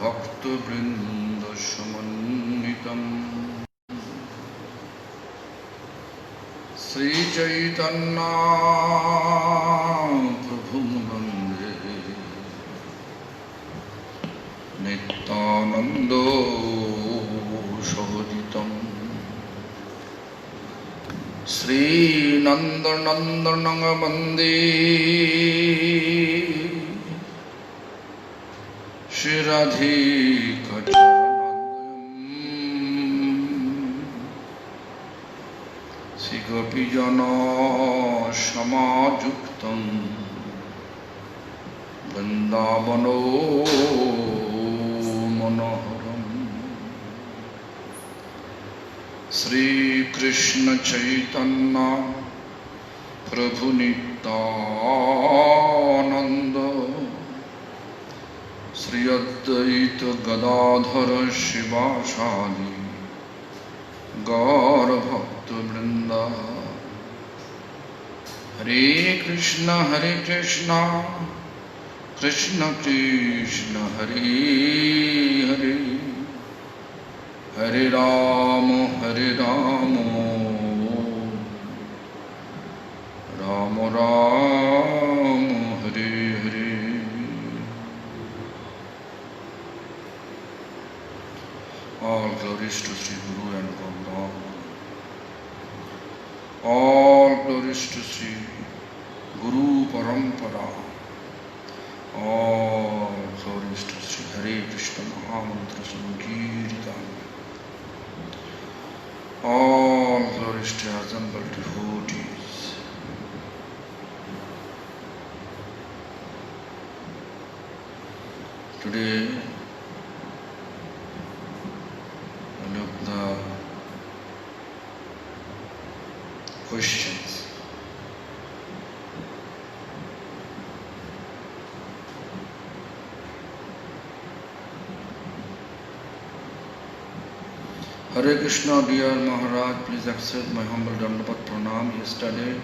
भक्तवृन्द समन्वितं श्री चैतन्य प्रभुं वन्दे नित्यानन्द सहोदितं श्री नन्दनन्दनं वन्दे श्री राधिकाचरणोदयं श्री गोपीजनसमायुक्तं वृन्दावनो मनोहरं श्री कृष्ण चैतन्य प्रभु नित्यानंद श्री अद्वैत गदाधर शिवासादि गौर भक्त वृंदा हरे Krishna Krishna Krishna Hare Hare Hare Ram Ram Ram Hare Hare. All glories to Sri Guru and Gaura. All glories to Sri Guru Parampara. All glories to Sri Hare Krishna Mahamantra Sankirtan. All glories to assembled devotees. Today, look the questions. Hare Krishna, dear Maharaj, please accept my humble Dandavat Pranam. Yesterday,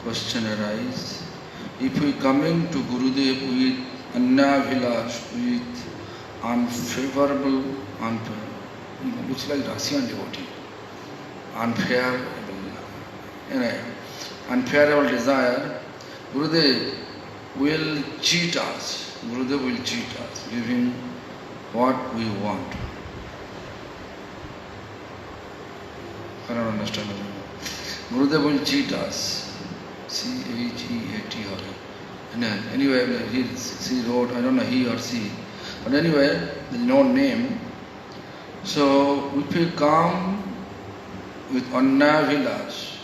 question arise. If we coming to Gurudev with Annabhilash, with unfavorable, looks like Rasian devotee, unfavorable desire, Gurudev will cheat us. Gurudev will cheat us, giving what we want. I don't understand. Gurudev will cheat us. C-H-E-A-T. Anyway, she wrote, I don't know he or she, but anyway, there is no name. So if we come with Annabhilash,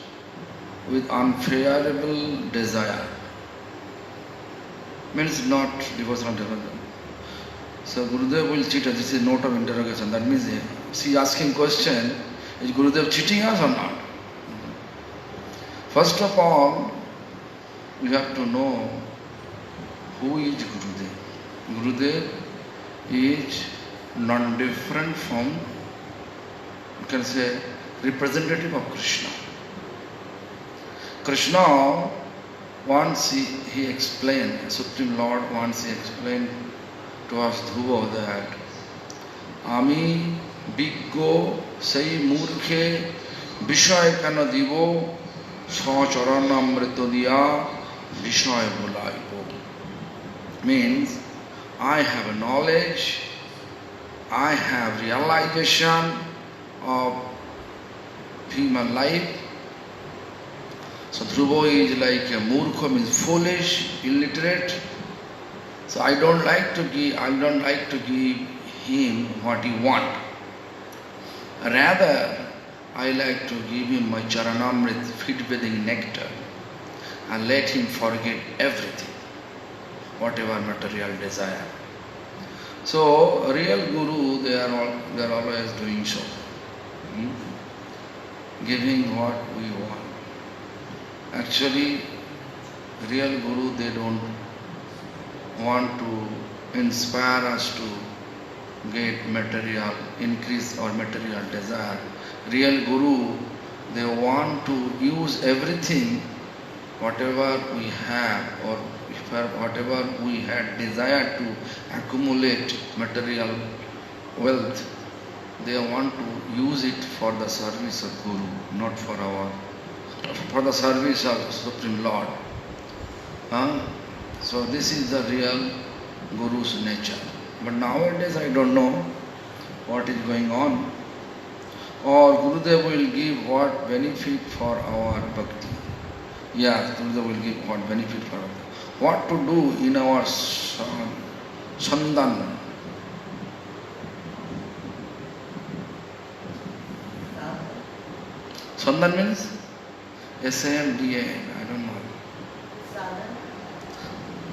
with unfavorable desire, means not devotional development. So Gurudev will cheat us. This is note of interrogation. That means she asking question, is Gurudev cheating us or not? First of all, we have to know who is Gurudev. Gurudev is non-different from, you can say, representative of Krishna. Krishna, once he explained, Supreme Lord, once he explained to us Dhruva that Ami Biggo Sei Murkhe Vishay Kana Divo Sacharana Amrita Diya Vishay Bolaibo. Means, I have a knowledge, I have realization of human life. So Dhruva is like a murkha, means foolish, illiterate. So I don't like to give him what he wants. Rather, I like to give him my charanamrit, feed-bathing nectar, and let him forget everything, whatever material desire. So, real Guru, they are always doing so, giving what we want. Actually, real Guru, they don't want to inspire us to get material, increase our material desire. Real Guru, they want to use everything, whatever we have or for whatever we had desired to accumulate material wealth, they want to use it for the service of Guru, not for the service of Supreme Lord. So this is the real Guru's nature. But nowadays I don't know what is going on. Or Gurudev will give what benefit for our bhakti. Yeah, Gurudev will give what benefit for our bhakti. What to do in our Sandan. Sandan means S-A-N-D-A-N, I don't know.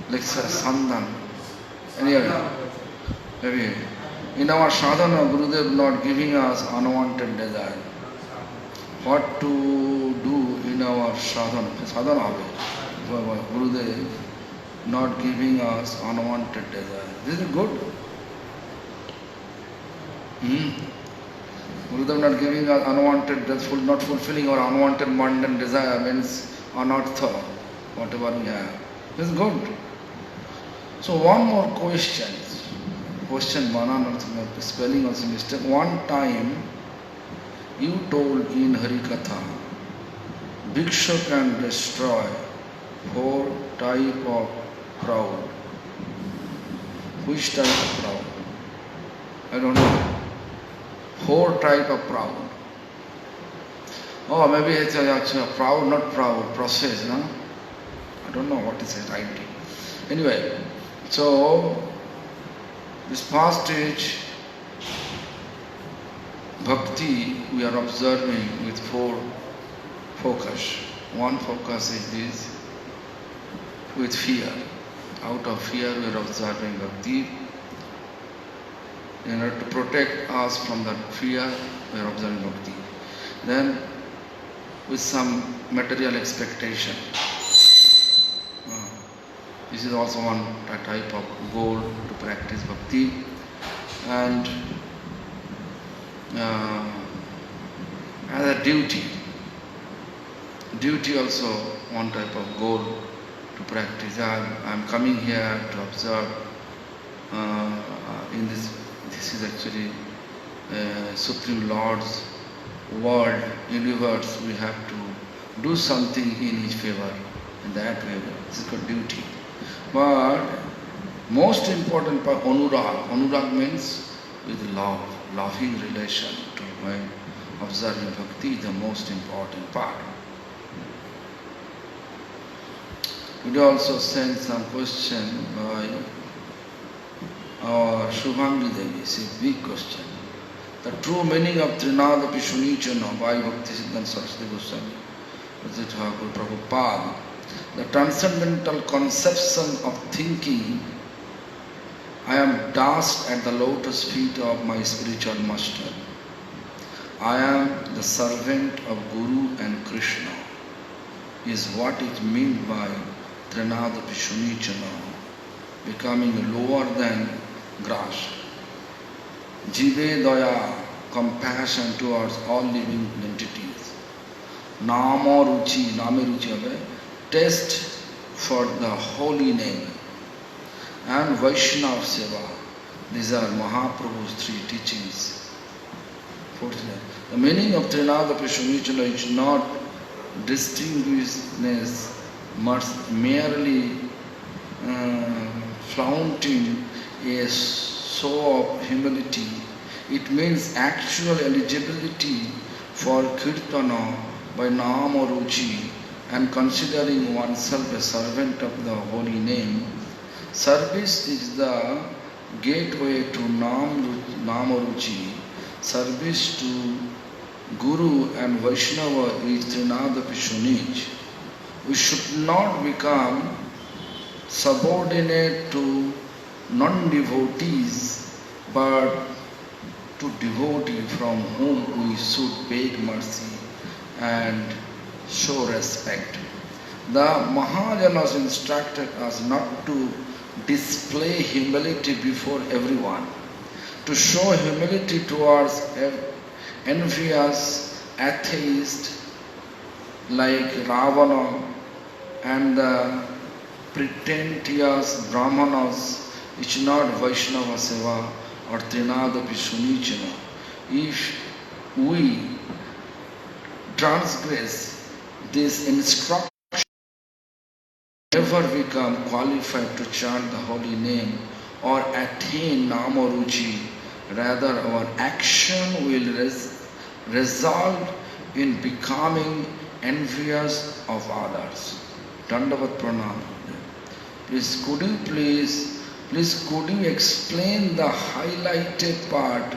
Like Sandan. Anyway, maybe. In our sadhana, Gurudev not giving us unwanted desire. What to do in our sadhana? Sadhana, Gurudev not giving us unwanted desire. This is good. Gurudev not giving us unwanted, not fulfilling our unwanted mundane desire means anartha, whatever we have. This is good. So one more question. Question banana, spelling also mistake. One time you told in Harikatha, Bhiksha can destroy 4 types of proud. Which type of proud? I don't know. 4 types of proud. Oh, maybe it's a proud, not proud, process, no? I don't know what is it, writing. Anyway, so this past stage, bhakti, we are observing with 4 focus. One focus is this, with fear. Out of fear, we are observing bhakti. In order to protect us from that fear, we are observing bhakti. Then, with some material expectation. This is also one type of goal to practice bhakti. And as a duty also one type of goal to practice. I am coming here to observe in this is actually Supreme Lord's world, universe. We have to do something in His favor, in that way. This is called duty. But most important part, anurag. Anurag means with love, loving relation to when observing bhakti is the most important part. We also send some question by our Shubhangi Devi. It's a big question. The true meaning of Trinadapi Shunichana by Bhakti Siddhanta Saraswati Goswami, Guru Prabhupada. The transcendental conception of thinking, I am dust at the lotus feet of my spiritual master. I am the servant of Guru and Krishna, is what is meant by Trinadapi Shunichana, becoming lower than grass. Jive Daya, compassion towards all living entities. Nama Ruchi, Name Ruchi, taste for the holy name. And Vaishnava Seva. These are Mahaprabhu's 3 teachings. The meaning of Trinadapi Shunichana is not distinguishedness, merely flaunting a show of humility. It means actual eligibility for Kirtana by Nama Ruchi and considering oneself a servant of the holy name. Service is the gateway to Nama Ruchi. Service to Guru and Vaishnava is Trinadapi Shunich. We should not become subordinate to non-devotees, but to devotee from whom we should beg mercy and show respect. The Mahajanas instructed us not to display humility before everyone, to show humility towards envious atheists like Ravana and the pretentious Brahmanas, it's not Vaishnava Seva or Trinadapi Sunichana. If we transgress this instruction, never become qualified to chant the holy name or attain Namaruchi. Rather, our action will result in becoming envious of others. Dandavat Pranam. Please could you explain the highlighted part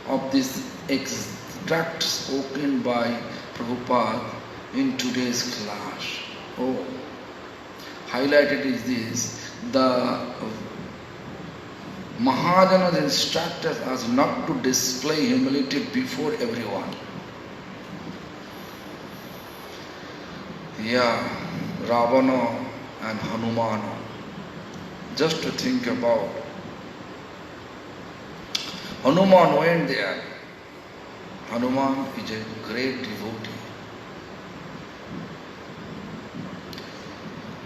of this extract spoken by Prabhupada in today's class? Oh, highlighted is this: the Mahajanas instructed us not to display humility before everyone. Yeah, Ravana and Hanumana. Just to think about. Hanuman went there. Hanuman is a great devotee.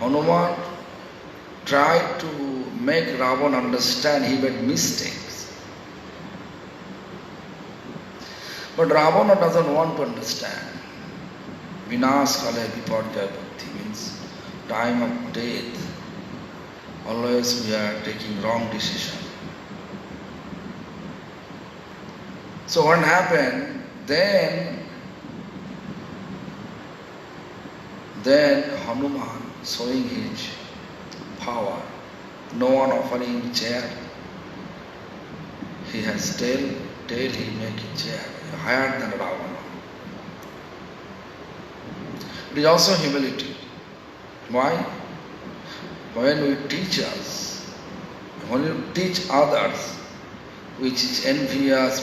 Hanuman tried to make Ravana understand he made mistakes. But Ravana doesn't want to understand. Vinas kale vipadya buddhi means time of death. Always we are taking wrong decision. So what happened? Then Hanuman showing his power. No one offering chair. He has tail he make a chair. Higher than Ravana. It is also humility. Why? When we teach others, which is envious,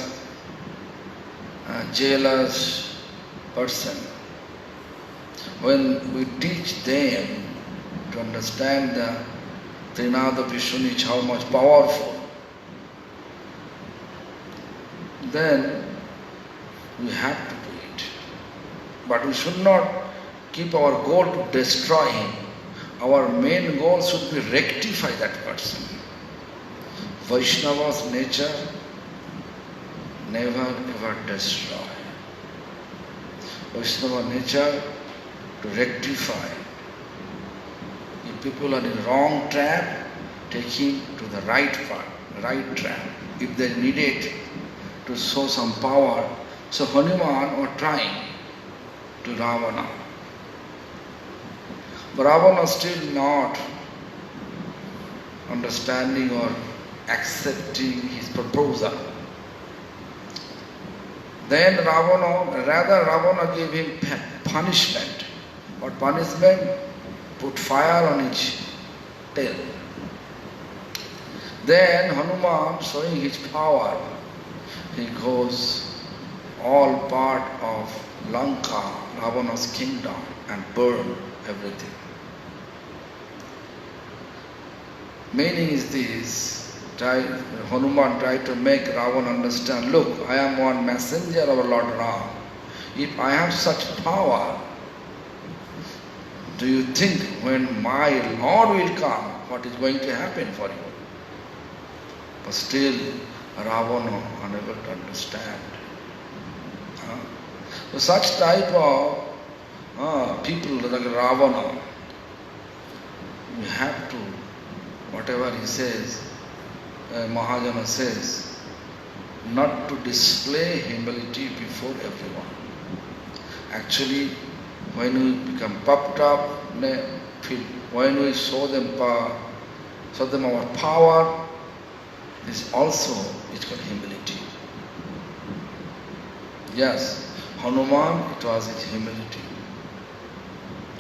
jealous person, when we teach them to understand the Trinada Vishnu is how much powerful, then we have to do it. But we should not keep our goal to destroy him. Our main goal should be rectify that person. Vaishnava's nature, never ever destroy. Vaishnava nature to rectify. If people are in wrong trap, take him to the right path, right trap. If they need it to show some power, so Hanuman was trying to Ravana. But Ravana still not understanding or accepting his proposal. Then Ravana gave him punishment. What punishment? Put fire on his tail. Then Hanuman, showing his power, he goes all part of Lanka, Ravana's kingdom, and burn everything. Meaning is this, Hanuman tried to make Ravana understand, look, I am one messenger of Lord Ram. If I have such power, do you think when my Lord will come, what is going to happen for you? But still, Ravana unable to understand. So such type of people like Ravana, we have to, whatever he says, Mahajana says, not to display humility before everyone. Actually, when we become puffed up, when we show them our power, this also is called humility. Yes, Hanuman, it was his humility.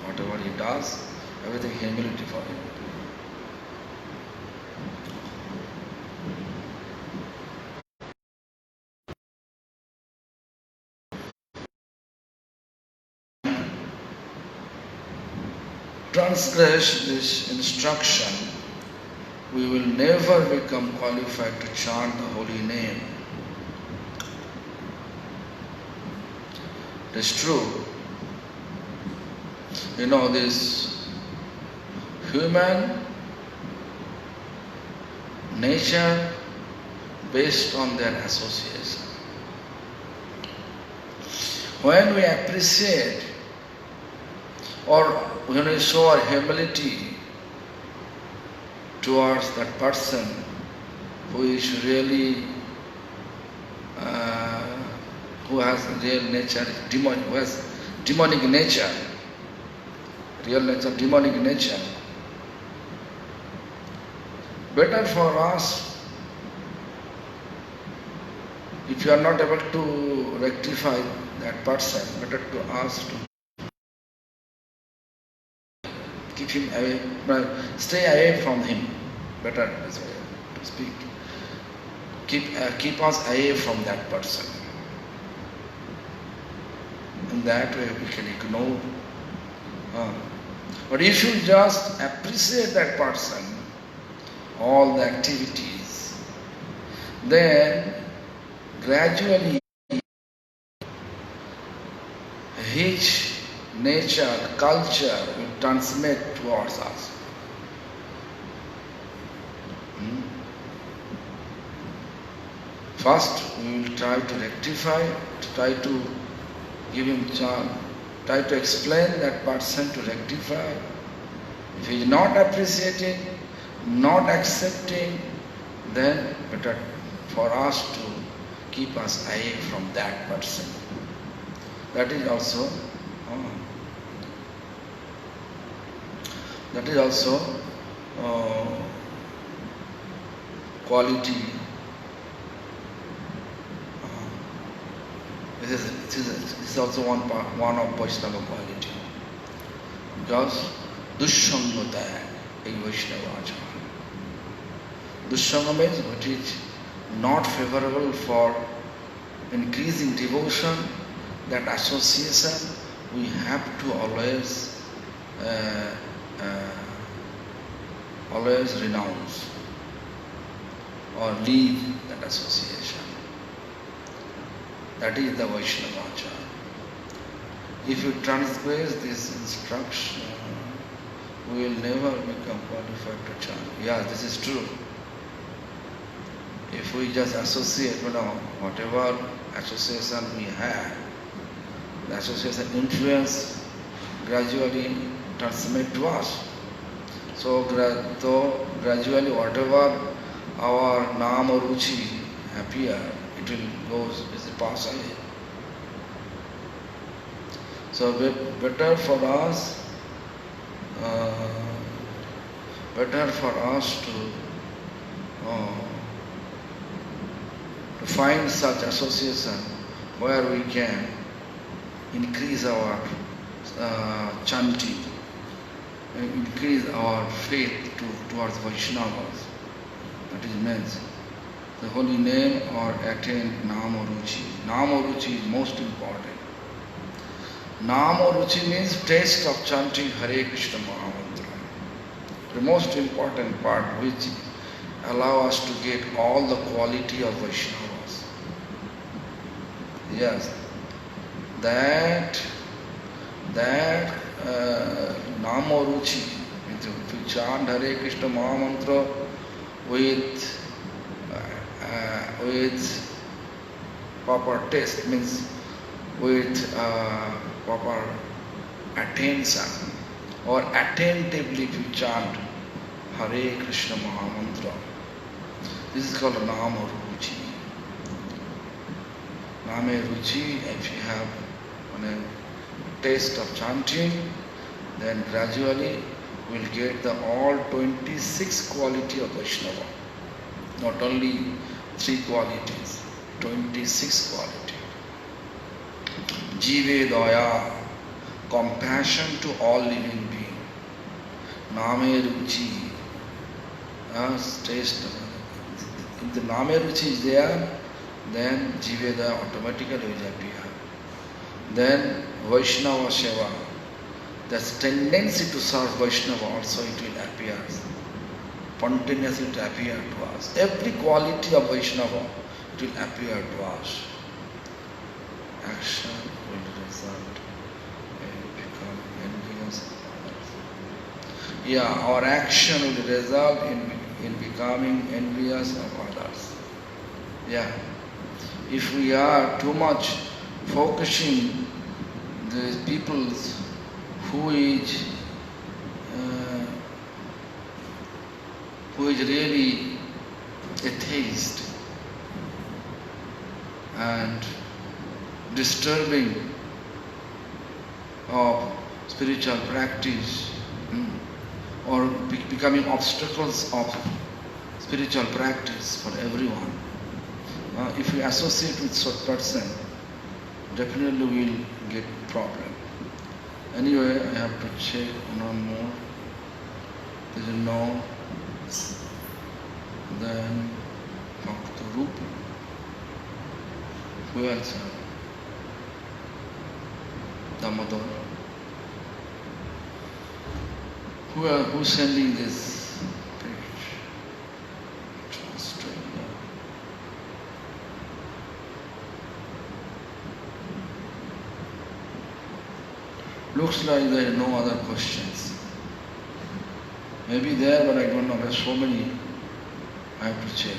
Whatever he does, everything humility for him. Transgress this instruction, we will never become qualified to chant the holy name. It's true. You know, this human nature based on their association. When we appreciate or when we show our humility towards that person who is really, who has real nature, who has demonic nature, real nature, demonic nature, better for us, if you are not able to rectify that person, better to us to keep him away, stay away from him, better this way to speak. Keep us away from that person. In that way we can ignore. But if you just appreciate that person, all the activities, then gradually his nature, culture will transmit towards us. First we will try to rectify, try to give him chance, try to explain that person to rectify. If he is not appreciating, not accepting, then better for us to keep us away from that person. That is also quality. This is also one of Vaishnava quality. Because Dushangata is Vaishnava Acharya. Dushanga means what is not favorable for increasing devotion, that association we have to always renounce or leave that association. That is the Vaishnava Acharya. If you transgress this instruction, we will never become qualified to chant. Yes, this is true. If we just associate, whatever association we have, the association influence gradually transmit to us. So gradually whatever our nam or ruchi appear, it will pass away. So better for us to find such association where we can increase our chanting, increase our faith towards Vaishnavas. That is means the holy name or attain Nam or Ruchi. Nam or Ruchi is most important. Nam or Ruchi means taste of chanting Hare Krishna Mahamantra. The most important part which allow us to get all the quality of Vaishnavas. Yes, that Nam or Ruchi, if you chant Hare Krishna Mahamantra with proper taste, means with proper attention or attentively if you chant Hare Krishna Mahamantra. This is called Nam or Ruchi. Nam or Ruchi, if you have a taste of chanting, then gradually we will get the all 26 quality of Vaishnava. Not only 3 qualities, 26 quality. Jive Daya, compassion to all living beings. Name Ruchi, taste. If the Name Ruchi is there, then Jive Daya automatically will appear. Then Vaishnava Seva, the tendency to serve Vaishnava also it will appear. Spontaneously it will appear to us. Every quality of Vaishnava it will appear to us. Action will result in become envious of others. our action will result in becoming envious of others. If we are too much focusing the people who is really atheist and disturbing of spiritual practice, or becoming obstacles of spiritual practice for everyone. If we associate with such person, definitely we'll get problem. Anyway, I have to check one more. There is no. Then Bhakta Rupa. Who else? Damodar. Who's sending this page? Australia. Looks like there are no other questions. Maybe there, but I don't know. There's so many. I have to check.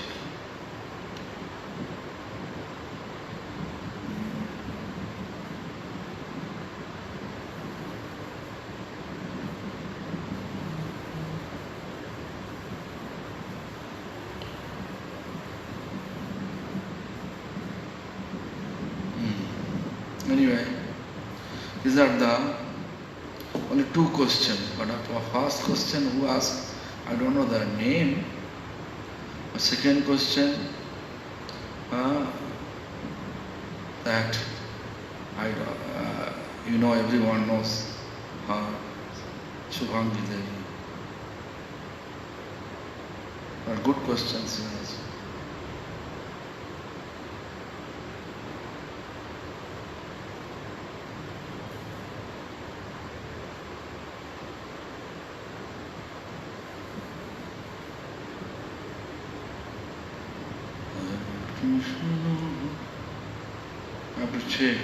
Anyway, these are the only two questions. But the first question who asked, I don't know their name. The second question, that everyone knows Shubhangi Devi. Are good questions, yes. I have to check,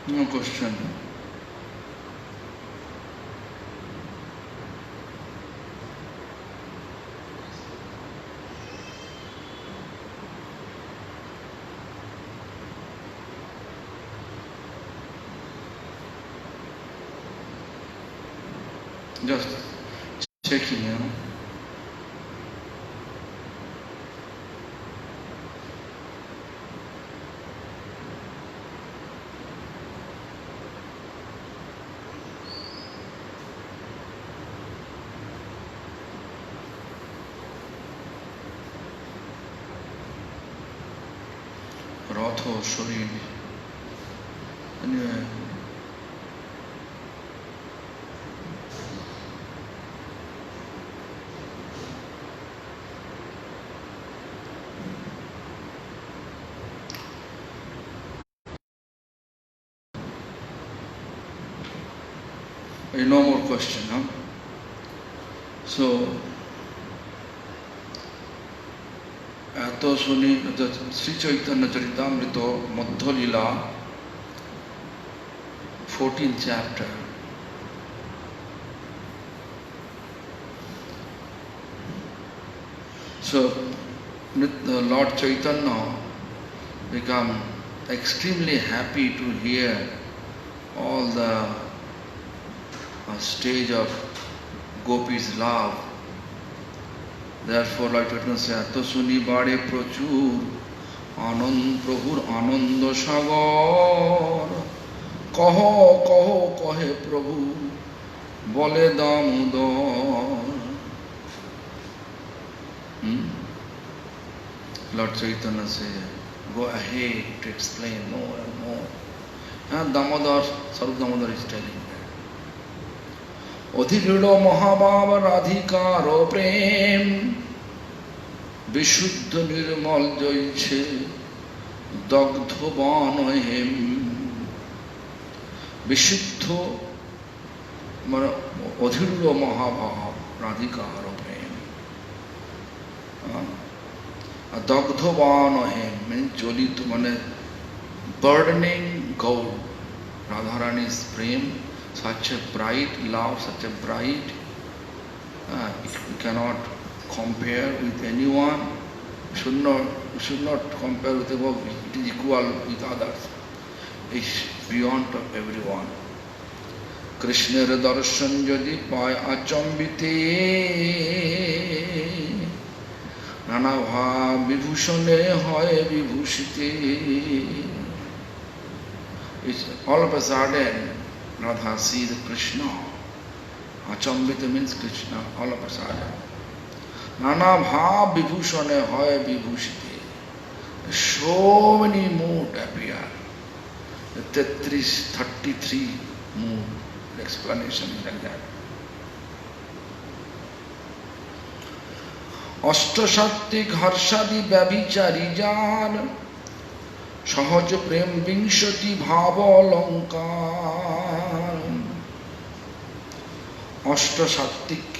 No question. Just checking, Ratho Shorin. Anyway. No more question, So, eto shuni Sri Chaitanya Charitamrita Madhya Lila, 14th chapter. So, the Lord Chaitanya become extremely happy to hear all the stage of Gopi's love. Therefore, Lord Chaitanya says, "Ato suni bade prachur anand prabhur ananda sagar kaho kaho kahe prabhu bole damodar." Lord Chaitanya says, "Go ahead to explain more and more. Damodar, Sarup Damodar is telling that. Adhirido Mahabhava Radhikaro Prem Vishuddha Nirmal Jaiche Dagdho Banohem Vishuddha Adhirido Mahabhava Radhikaro Prem Dagdho Banohem means Jolitu Mane burdening gold. Radharani's prem, such a bright love, such a bright, you cannot compare with anyone. You should not compare with above. It is equal with others. It is beyond of everyone. Krishna darshan jadi pay achambite nana bha vibhushane hoy vibhushite. It's all of a sudden, Radha sees Krishna. Achambita means Krishna, all of a sudden. Nana bhav vibhushane hoy vibhushite. So many moods appear. The 33 mood explanation is like that. Ashtashatik harshadi vyabhicari jan Sahaj prem vinshati bhava lankar. Ashtashatik,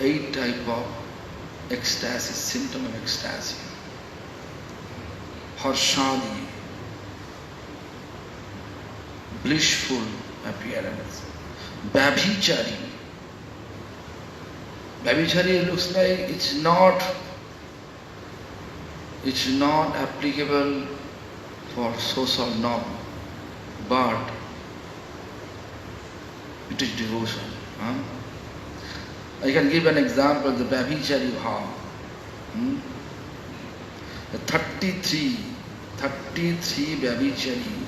8 type of ecstasy, symptom of ecstasy. Harshadi, blissful appearance. Vyabhicari. Vyabhicari looks like it's not applicable for social norm, but it is devotion. I can give an example, the vyabhicari bhav. The 33 vyabhicari.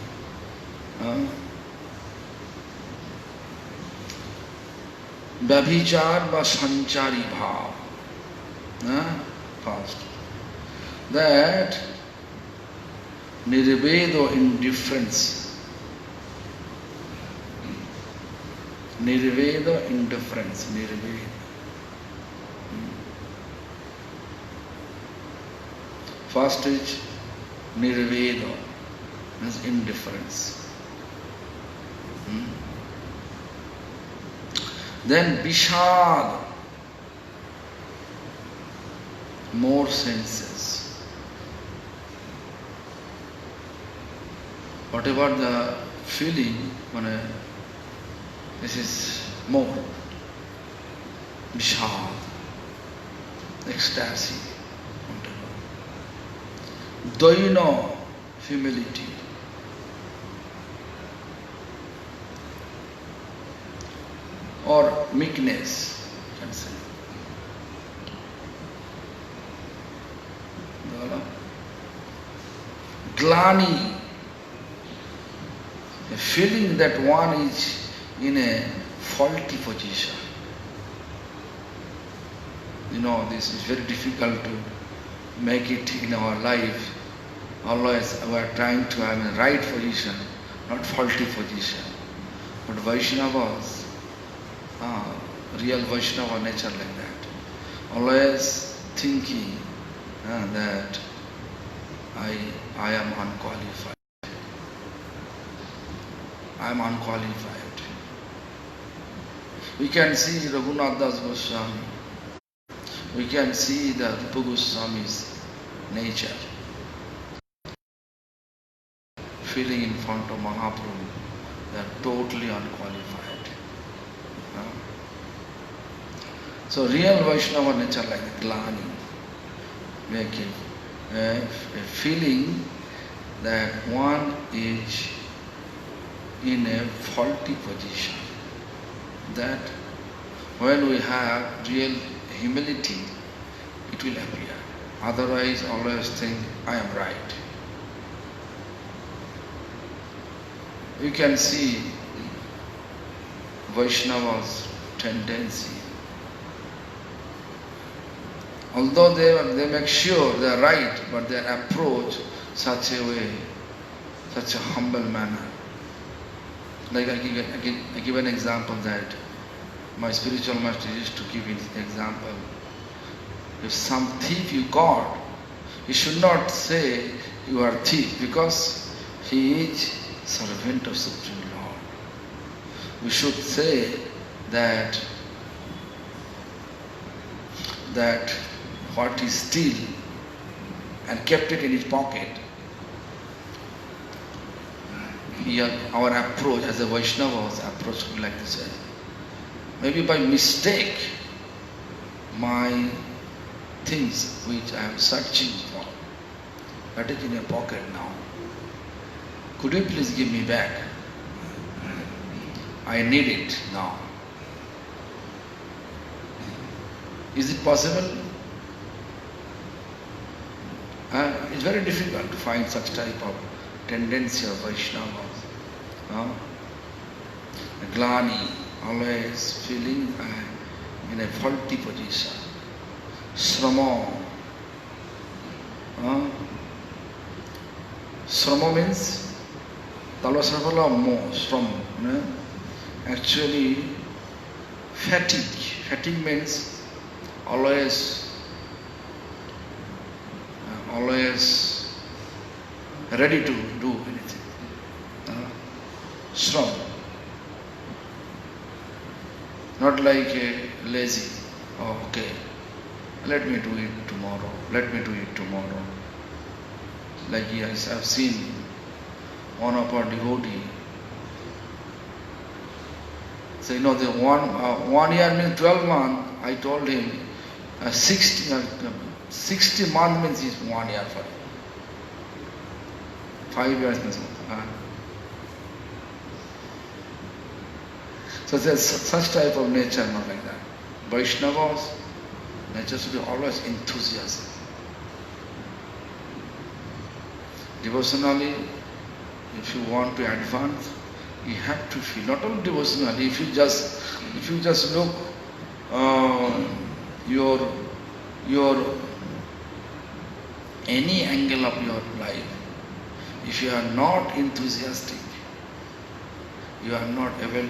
Vyabhichar ba Sancari bhav. First. That nirveda indifference. Nirveda indifference. Nirveda. First is nirveda, means indifference. Then vishad, more senses. Whatever the feeling, this is more. Vishad, ecstasy. Daina, humility. Or meekness, you can say. Glani, a feeling that one is in a faulty position. This is very difficult to make it in our life. Always we are trying to have a right position, not faulty position. But Vaishnavas, real Vaishnava nature like that. Always thinking that I am unqualified. I am unqualified. We can see Raghunath Das Goswami. We can see the Rupa Goswami's nature. Feeling in front of Mahaprabhu, they are totally unqualified. So real Vaishnava nature like the Glani, making a feeling that one is in a faulty position. That when we have real humility, it will appear. Otherwise, always think, I am right. You can see Vaishnava's tendency. Although they make sure they are right, but their approach such a way such a humble manner. Like I give an example that my spiritual master used to give an example. If some thief you caught, you should not say you are thief, because he is servant of Supreme Lord. We should say that what he stole and kept it in his pocket. Here our approach as a Vaishnava's approach would be like this. Maybe by mistake my things which I am searching for, that is in your pocket now. Could you please give me back? I need it now. Is it possible? It's very difficult to find such type of tendency of Vaishnavas. Glani, always feeling in a faulty position. Srama. Srama means Srama. Actually, fatigue. Fatigue means always ready to do anything. Strong. Not like a lazy. Oh, okay. Let me do it tomorrow. Let me do it tomorrow. Like yes, I've seen one of our devotee. So the 1 year means 12 months. I told him 60 months means is 1 year for him. 5 years means. So there's such type of nature, not like that. Vaishnavas, nature should be always enthusiasm. Devotionally, if you want to advance, you have to feel, not only devotionally, if you just look your any angle of your life, if you are not enthusiastic, you are not able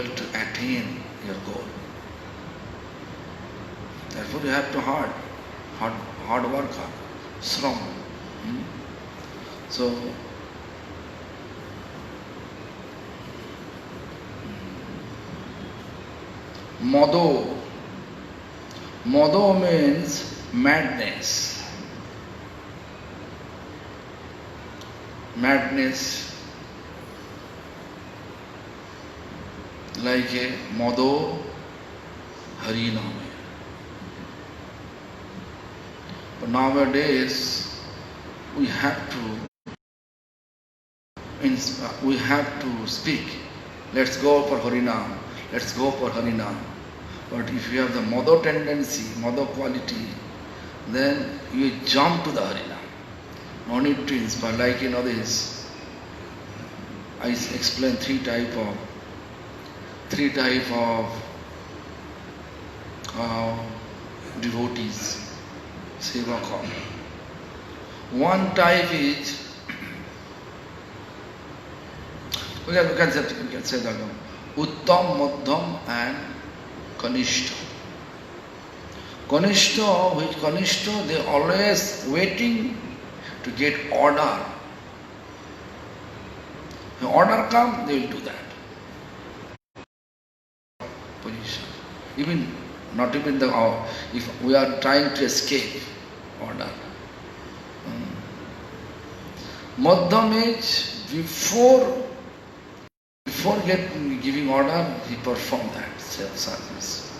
to attain your goal. Therefore you have to hard work, strong. So Modo means madness. Madness, like a Modo Hariname. But nowadays we have to speak. Let's go for Harinam. Let's go for Harinam. But if you have the Modo tendency, Modo quality, then you jump to the Harinam. No need to inspire. Like this, I explain three type of devotees, sevaka. One type is, we can say that Uttam, Madhyam and Kanishta. Kanishta, they always waiting to get order. When order comes, they will do that. Position. Not even if we are trying to escape order. Madhyam is before giving order, he performed that self-service.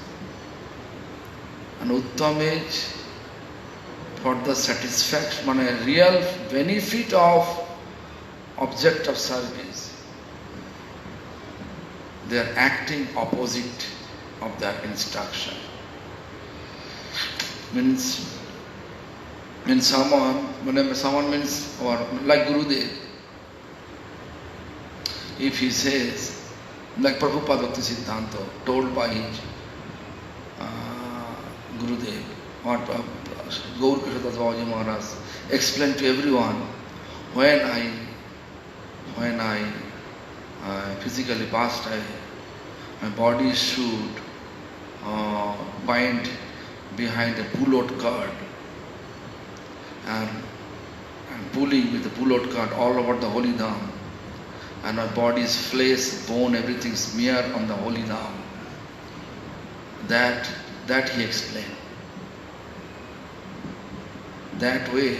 And Uttam is for the satisfaction, real benefit of object of service. They are acting opposite of that instruction. Means someone means, or like Gurudev, if he says, like Prabhupada Bhakti Siddhanta, told by his Gurudev, or Gaur Krishna Vyabhicari Maharaj, explained to everyone, when I physically passed away, my body should bind behind a bullot cart and pulling with the bullot cart all over the holy dham, and my body's flesh, bone, everything smear on the holy dham. That he explained. That way,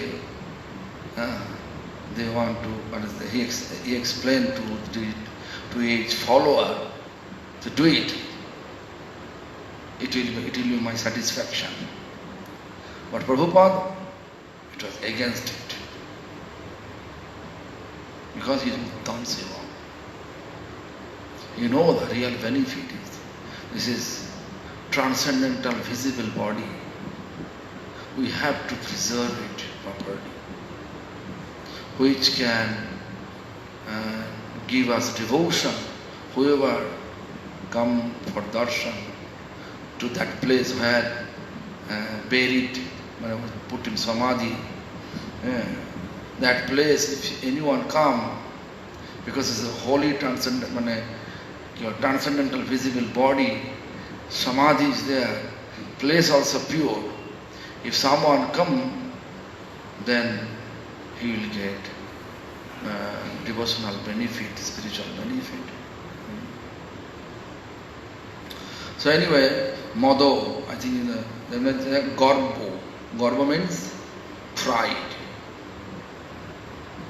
they want to. He explained to each follower to do it. It will be my satisfaction. But Prabhupada, it was against it. Because he is Uttam Seva. You know the real benefit is, this is transcendental visible body. We have to preserve it properly, which can give us devotion. Whoever come for darshan to that place where buried, put in samadhi, that place, if anyone come, because it's a holy your transcendental visible body, samadhi is there, place also pure. If someone come, then he will get devotional benefit, spiritual benefit. So anyway, Mado, I think Garbo. Garbo means pride.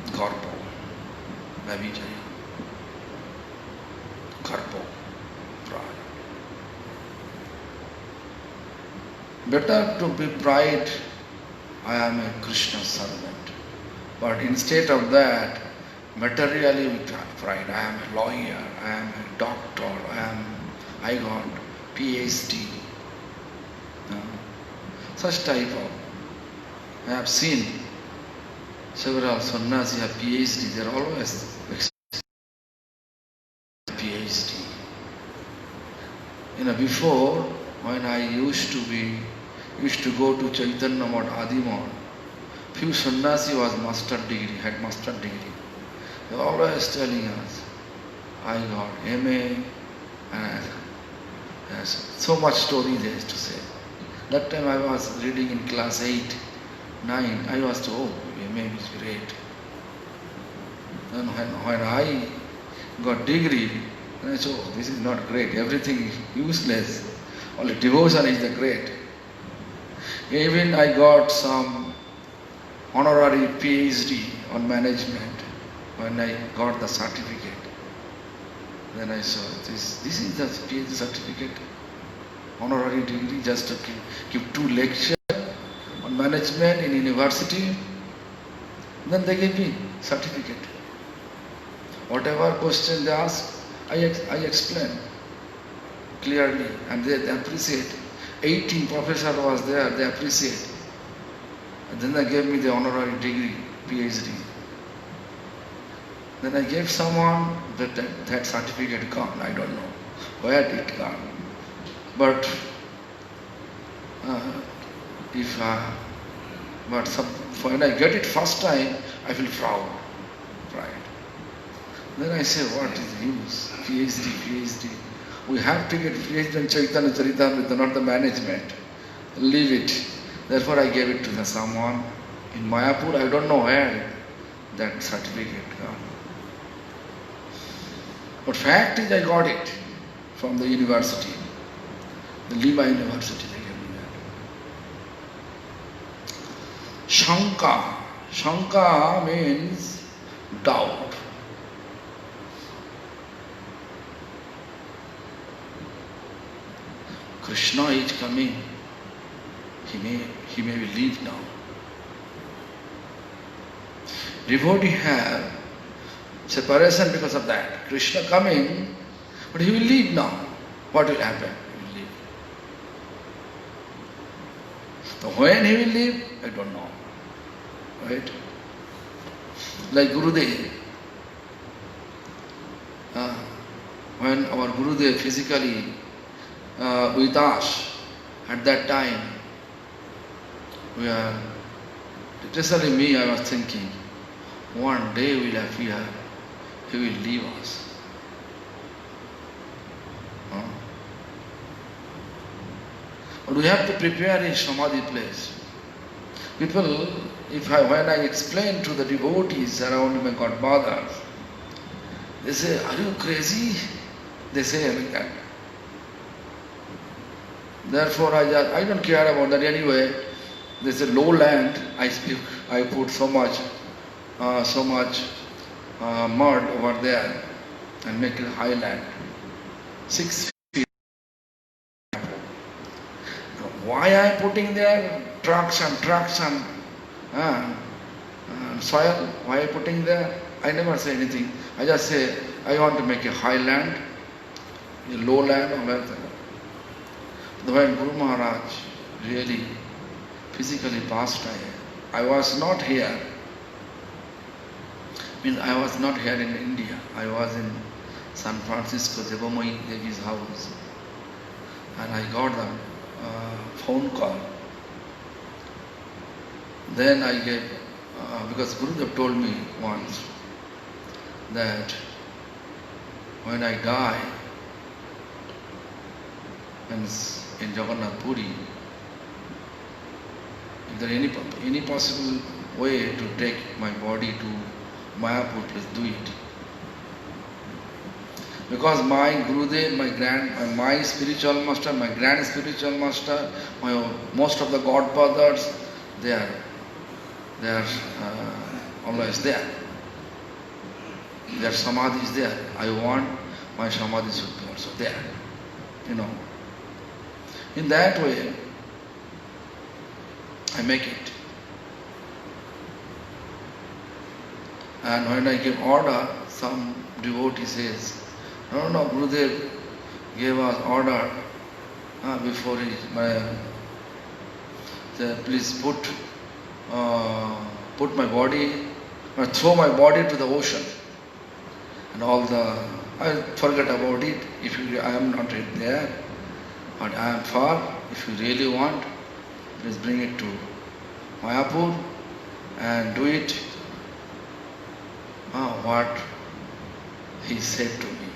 Garbo. Vyabhicari. Garbo. Pride. Better to be pride, I am a Krishna servant. But instead of that, materially we pride. I am a lawyer, I am a doctor, I got PhD. Such type of. I have seen several sannyasis have PhD. They are always PhD. Before, when I used to go to Chaitanya Math, Adimad, few sannyasi was master degree, had master degree. They were always telling us, I got MA, and so much story they used to say. That time I was reading in class 8, 9, I was told, MA is great. Then when I got degree, I said, oh, this is not great, everything is useless. Only devotion is the great. Even I got some honorary PhD on management when I got the certificate. Then I saw this is the PhD certificate, honorary degree, just to give 2 lectures on management in university. Then they gave me certificate. Whatever question they ask, I explain clearly, and they appreciate. 18 professor was there, they appreciate. And then they gave me the honorary degree, PhD. Then I gave someone that certificate gone. I don't know where it gone. But when I get it first time, I feel proud, pride. Then I say, what is the use? PhD. We have to get PhD in Chaitanya Charitamrita, not the management. Leave it. Therefore I gave it to someone in Mayapur. I don't know where that certificate gone. But fact is I got it from the university. The Lima University, they gave me that. Shanka. Shanka means doubt. Krishna is coming. He may leave now. Devotee have separation because of that. Krishna coming, but he will leave now. What will happen? He will leave. So when he will leave, I don't know. Right? Like Gurudev. When our Gurudev physically with us, at that time, especially me, I was thinking, one day will appear, he will leave us. But we have to prepare a samadhi place. People, when I explain to the devotees around my godfathers, they say, "Are you crazy?" They say like that. Therefore, I don't care about that anyway. They say low land. I put so much mud over there and make it high land. 6 feet. Why I am putting there trucks and soil? Why I am putting there? I never say anything. I just say I want to make a high land, a low land, all that. When Guru Maharaj really physically passed away, I was not here. I was not here in India. I was in San Francisco, Devamai Devi's house, and I got the phone call. Then I gave, because Gurudev told me once that when I die in Jagannath Puri, if there is any possible way to take my body to Mayapur, please do it. Because my Gurudev, my spiritual master, my grand spiritual master, most of the godfathers, they are always there. Their samadhi is there. I want my samadhi should be also there. In that way, I make it. And when I give order, some devotee says, no, Gurudev gave us order before he said, please put my body, throw my body to the ocean. And I forget about it. I am not there, but I am far. If you really want, please bring it to Mayapur and do it. What he said to me,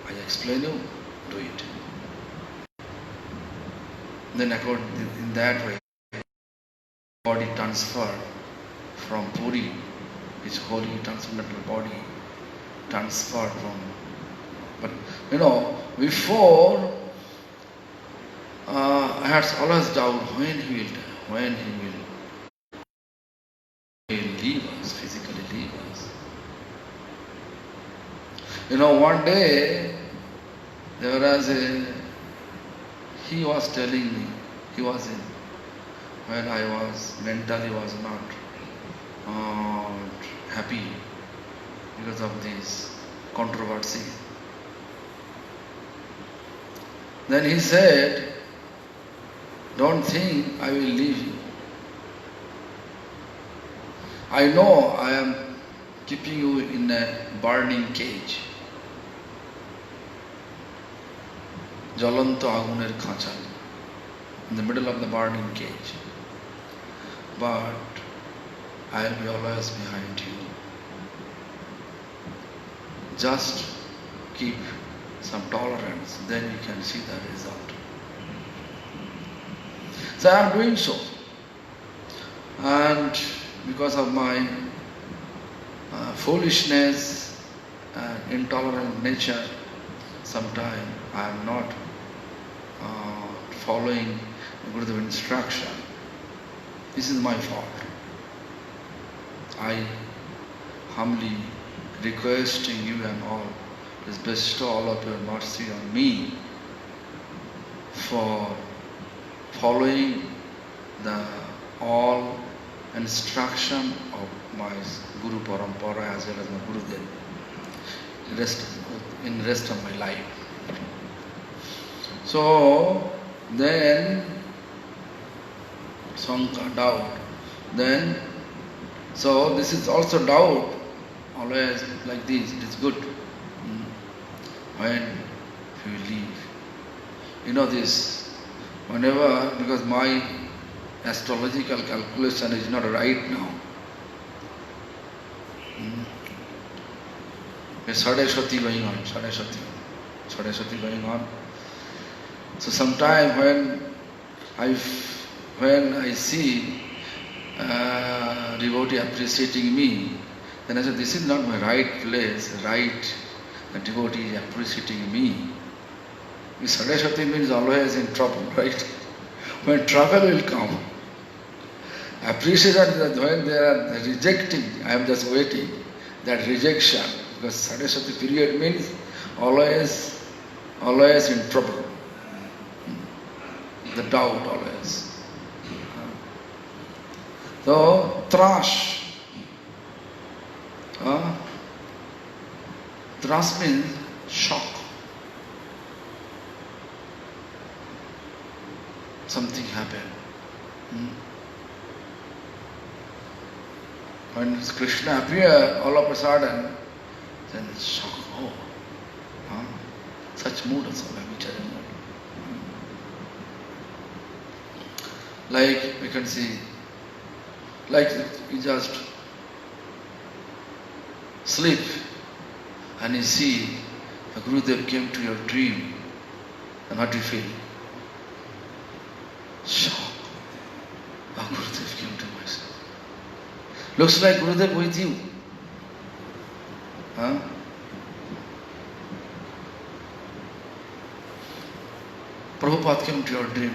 I explain you, do it. Then in that way, body transferred from Puri, his holy transcendental body transferred from. But before I had always doubt when he will leave us, physically leave us. One day there was he was telling me, when I was mentally was not happy because of this controversy. Then he said, don't think I will leave you. I know I am keeping you in a burning cage. Jalanto aguner khacha, in the middle of the burning cage. But I will be always behind you. Just keep some tolerance, then you can see the result. So I am doing so. And because of my foolishness and intolerant nature, sometimes I am not following Gurudev instruction. This is my fault. I humbly requesting you and all, please bestow all of your mercy on me for following the all instruction of my Guru Parampara as well as my Gurudev in the rest of my life. So then Sankar, doubt. Then so this is also doubt, always like this, it is good. When you leave. This, whenever, because my astrological calculation is not right now. Sadeshwati going on, Sadeshwati going on. So sometime when I see devotee appreciating me, then I said, this is not my right place, right devotee is appreciating me. Sadeshwati means always in trouble, right? When trouble will come, appreciation is when they are rejecting, I am just waiting, that rejection, because Sadeshwati period means always in trouble. The doubt always. So, trash. Trash means shock. Something happened. When Krishna appeared, all of a sudden, then it's shock. Oh, such mood also, vyabhicari mood. Like we can see, like you just sleep and you see the Gurudev came to your dream, and what do you feel? Shock. Oh, Gurudev came to my sleep. Looks like Gurudev with you. Prabhupada came to your dream.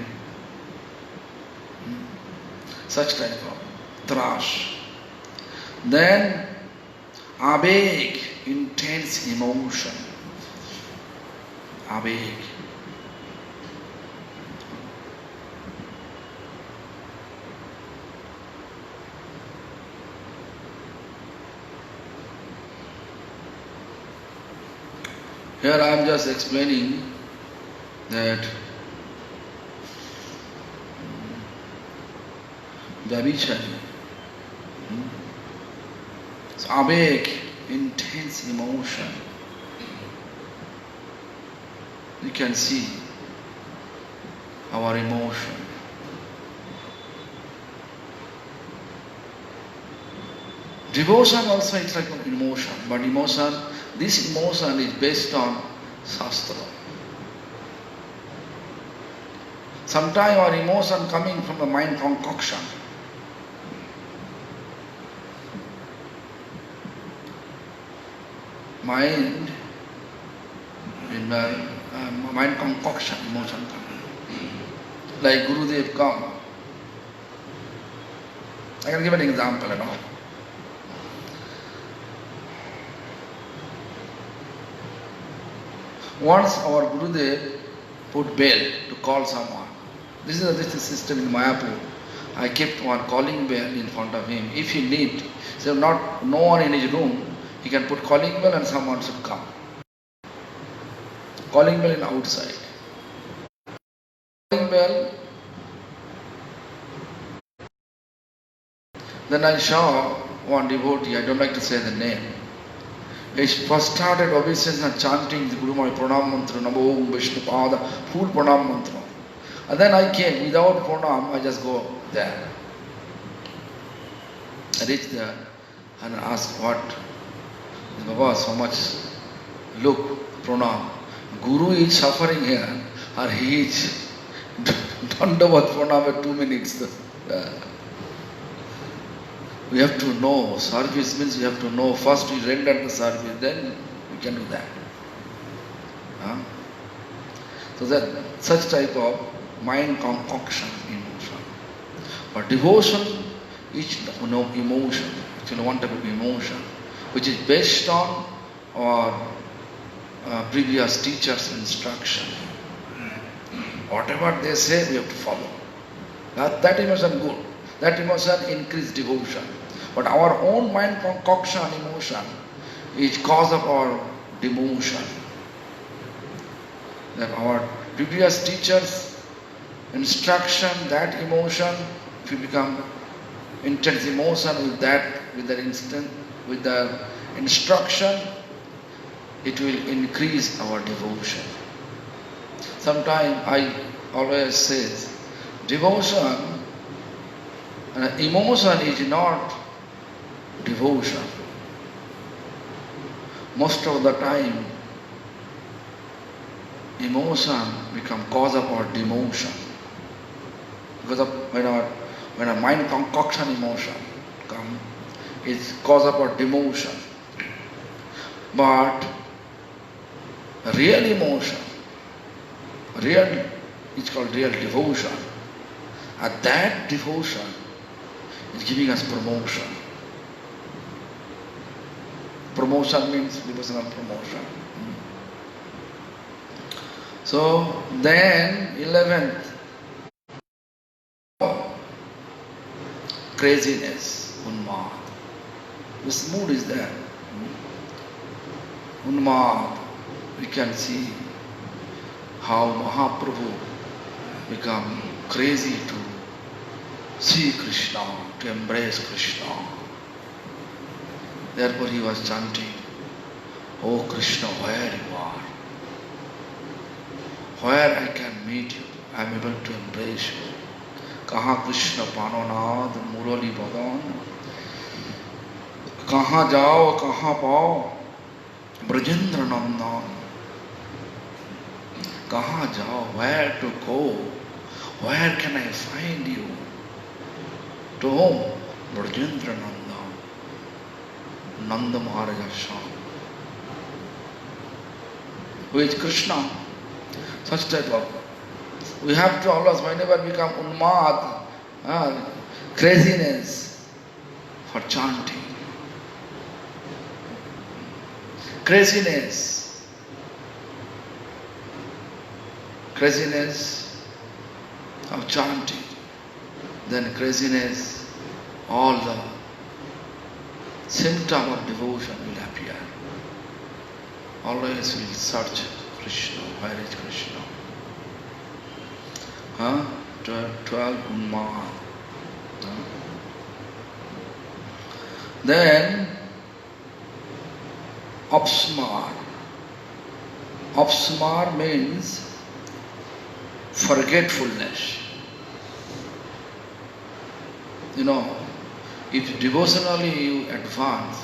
Such type of trash. Then abeg, intense emotion. Abeg. Here I am just explaining that vyabhicari. So abeg, intense emotion. You can see our emotion. Devotion also is like an emotion, but this emotion is based on Shastra. Sometimes our emotion coming from the mind concoction. Mind concoction, emotion coming. Like Gurudev come. I can give an example, Once our Gurudev put bell to call someone. This is the system in Mayapur. I kept one calling bell in front of him. If he need, so no one in his room, he can put calling bell and someone should come. Calling bell in outside. Calling bell. Then I saw one devotee, I don't like to say the name. He first started obeisance and chanting the Guru Maharaj Pranam Mantra, Namo Om Vishnu Pada, full Pranam Mantra. And then I came, without Pranam, I just go there. I reached there and asked what? Baba, so much, look, Pranam. Guru is suffering here, or he is Dandavat Pranam at 2 minutes. We have to know, service means we have to know, first we render the service, then we can do that. So that such type of mind concoction, emotion. But devotion is emotion, actually one type of emotion, which is based on our previous teacher's instruction. Whatever they say, we have to follow. That emotion good. That emotion increase devotion. But our own mind concoction emotion is cause of our demotion. That our previous teacher's instruction, that emotion, if we become intense emotion with the instruction, it will increase our devotion. Sometimes I always say, devotion, emotion is not devotion. most of the time emotion become cause of our demotion. Because of when a mind concoction emotion come, it's cause of our demotion. But real emotion, it's called real devotion. And that devotion is giving us promotion. Promotion means devotional promotion. So then 11th, craziness, unmad. This mood is there. Unmad, we can see how Mahaprabhu become crazy to see Krishna, to embrace Krishna. Therefore he was chanting, "Oh Krishna, where you are? Where I can meet you, I am able to embrace you. Kaha Krishna Panonad Murali Badan, kaha jao, kaha pao, Brajendra Nandan. Kaha jao, where to go? Where can I find you? To whom? Brajendra Nandan, Nanda Maharaj Sham. Who is Krishna? Such type of. We have to always, whenever become unmad, craziness for chanting. Craziness of chanting. Then craziness, all the symptom of devotion will appear. Always we will search Krishna. Where is Krishna? 12 unmad. Then Apsmar. Apsmar means forgetfulness. If devotionally you advance,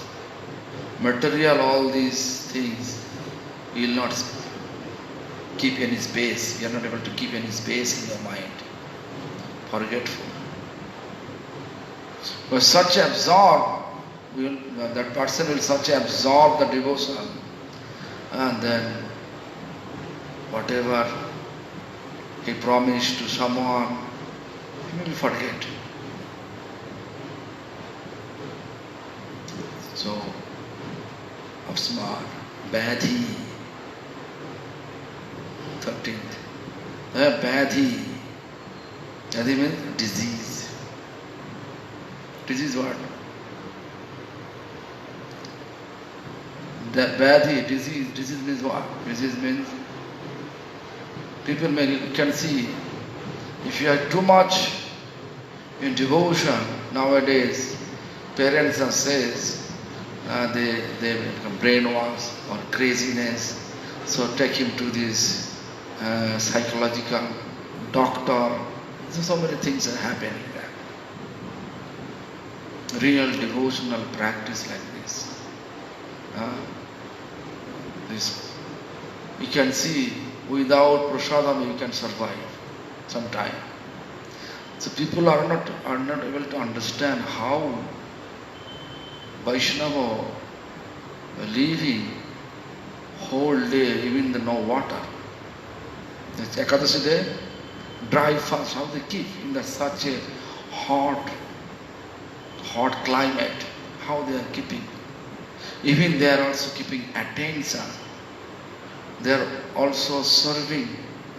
material, all these things, you will not keep any space. You are not able to keep any space in your mind. Forgetful. But such absorb, that person will such absorb the devotion, and then whatever he promised to someone, he will forget. So, Apsmar, Badhi, 13th. Badhi. Badhi means disease. Disease what? Badhi, disease. Disease means what? Disease means people can see if you are too much in devotion nowadays, parents says they become brainwashed or craziness. So take him to this psychological doctor. So many things are happening there. Real devotional practice like this. You can see without prasadam you can survive some time. So people are not able to understand how Vaishnava living whole day, even the no water. It's Ekadashi day, dry fast, how they keep in such a hot climate, how they are keeping. Even they are also keeping attention. They are also serving,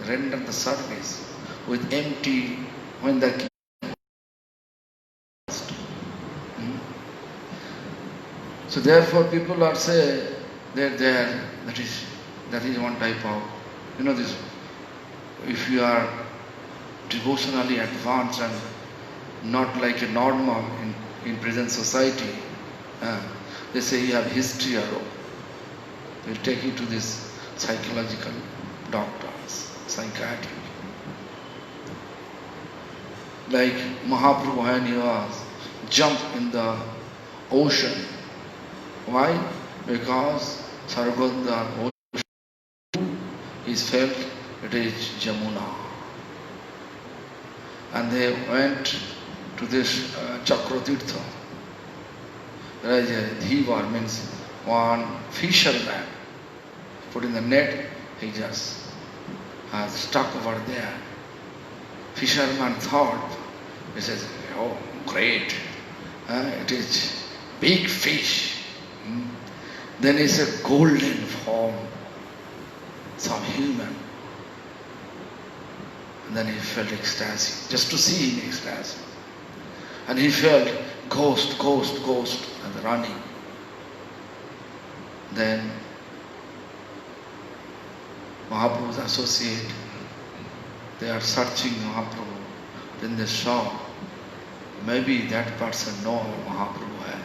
render the service with empty when they are keeping. So therefore people are say that that is one type of, this, if you are devotionally advanced and not like a normal in present society, they say you have history or they will take you to this psychological doctors, psychiatry. Like Mahaprabhu when he was jumped in the ocean. Why? Because Sargodha is felt it is Jamuna. And they went to this Chakratirtha. There is a dhiva, means one fisherman put in the net, he just stuck over there. Fisherman thought, he says, oh great, it is big fish. Then it's a golden form, some human. And then he felt ecstasy, just to see him ecstasy. And he felt ghost, and running. Then Mahaprabhu's associate, they are searching Mahaprabhu. Then they saw, maybe that person know Mahaprabhu hai.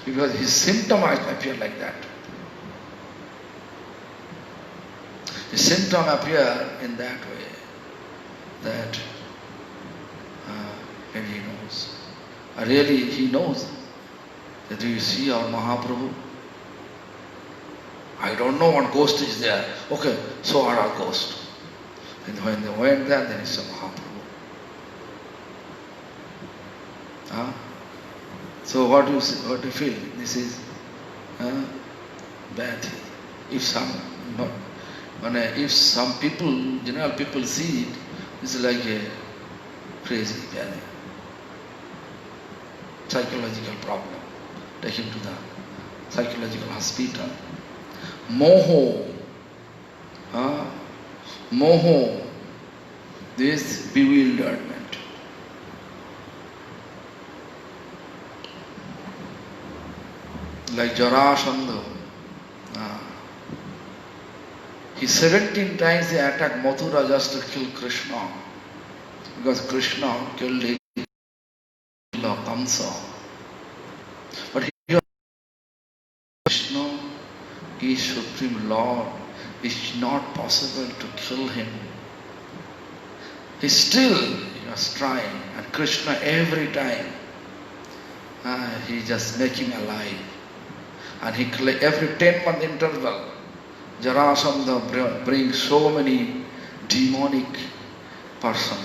Because his symptom appear like that. The symptom appear in that way, that and he knows. Really he knows that, do you see our Mahaprabhu? I don't know what ghost is there. Okay, so are our ghost. And when they went there, then it's a Mahaprabhu. So what do you feel? This is bad thing. If some people, general people see it, it's like a crazy, psychological problem. Take him to the psychological hospital. Moho, this bewilderment. Like Jarasandha. He 17 times he attacked Mathura just to kill Krishna. Because Krishna killed his Kamsa. But Krishna is Supreme Lord. It's not possible to kill him. He was trying. And Krishna every time, he just make him alive. And he every 10-month interval, Jarasandha brings so many demonic person.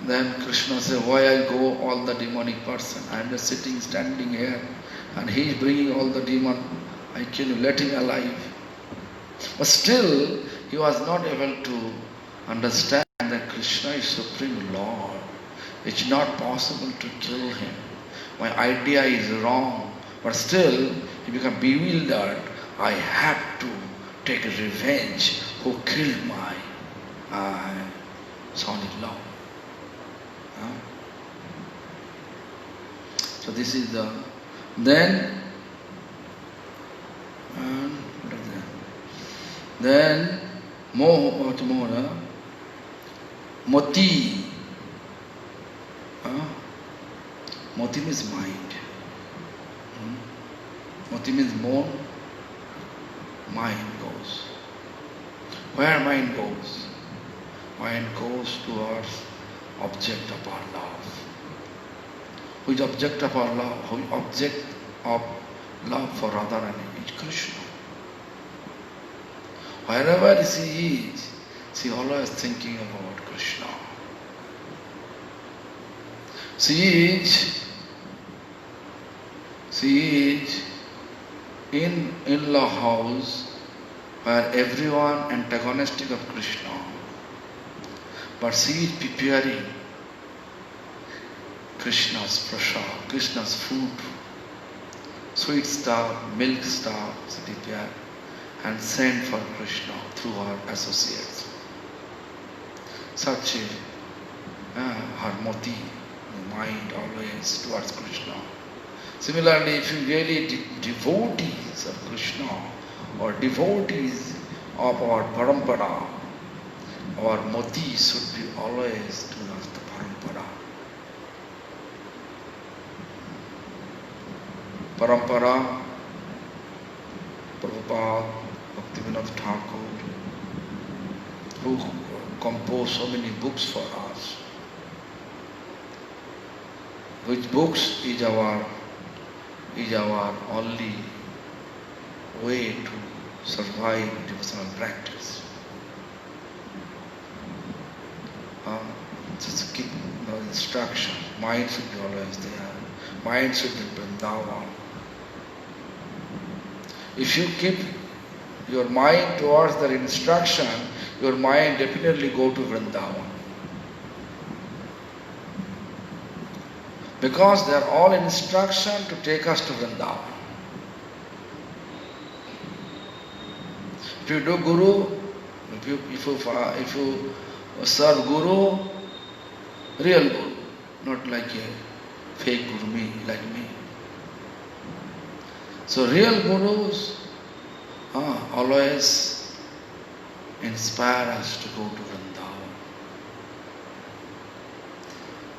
Then Krishna says, why I go all the demonic person? I am just standing here, and he is bringing all the demon. I can let him alive. But still, he was not able to understand that Krishna is Supreme Lord. It's not possible to kill him. My idea is wrong. But still, he became bewildered. I have to take revenge who killed my son-in-law. So this is the... Then Moti. Moti means mind. Moti means more. Mind goes. Where mind goes? Mind goes towards object of our love. Which object of our love? Which object of love for Radharani is Krishna. Wherever she is, she always thinking about Krishna. She is in in-law house where everyone antagonistic of Krishna. But she is preparing Krishna's prasad, Krishna's food, sweet stuff, milk stuff, she prepared and sent for Krishna through her associates. Such her moti, mind always towards Krishna. Similarly, if you really devotees of Krishna or devotees of our parampara, our moti should be always towards the parampara. Parampara, Prabhupada, Bhaktivinoda Thakur, who composed so many books for us. Which books is our only way to survive devotional practice. Just keep the instruction. Mind should be always there. Mind should be Vrindavan. If you keep your mind towards the instruction, your mind definitely go to Vrindavan. Because they are all instruction to take us to Vrindavan. If you do Guru, if you serve Guru, real Guru, not like a fake Guru, like me. So real Gurus always inspire us to go to Vrindavan.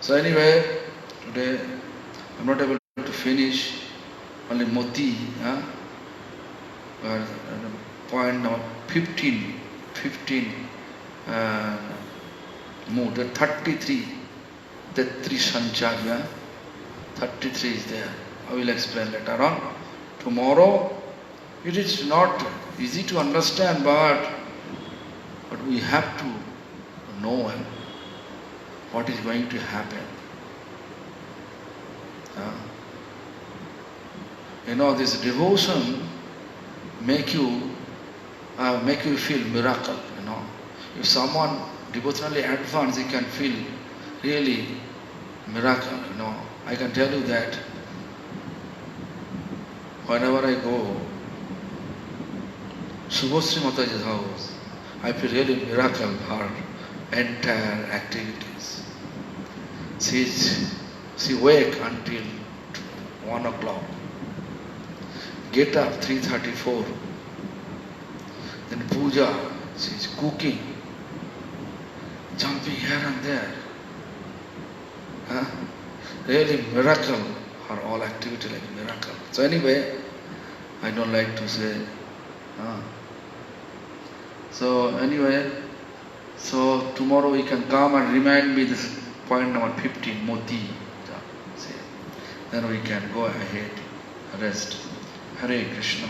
So anyway, today I'm not able to finish only Moti. Point number 15 mood, the 33, the 3 Sancari, 33 is there. I will explain later on. Tomorrow, it is not easy to understand, but we have to know what is going to happen. This devotion make you feel miracle. If someone devotionally advanced, he can feel really miracle. I can tell you that whenever I go Subhasri Mataji's house, I feel really miracle her entire activities. She wake until 1 o'clock, get up 3:34, then puja, she is cooking, jumping here and there. Really miracle, her all activity like miracle. So anyway, I don't like to say. So tomorrow we can come and remind me this point number 15, Moti. Then we can go ahead, rest. Hare Krishna.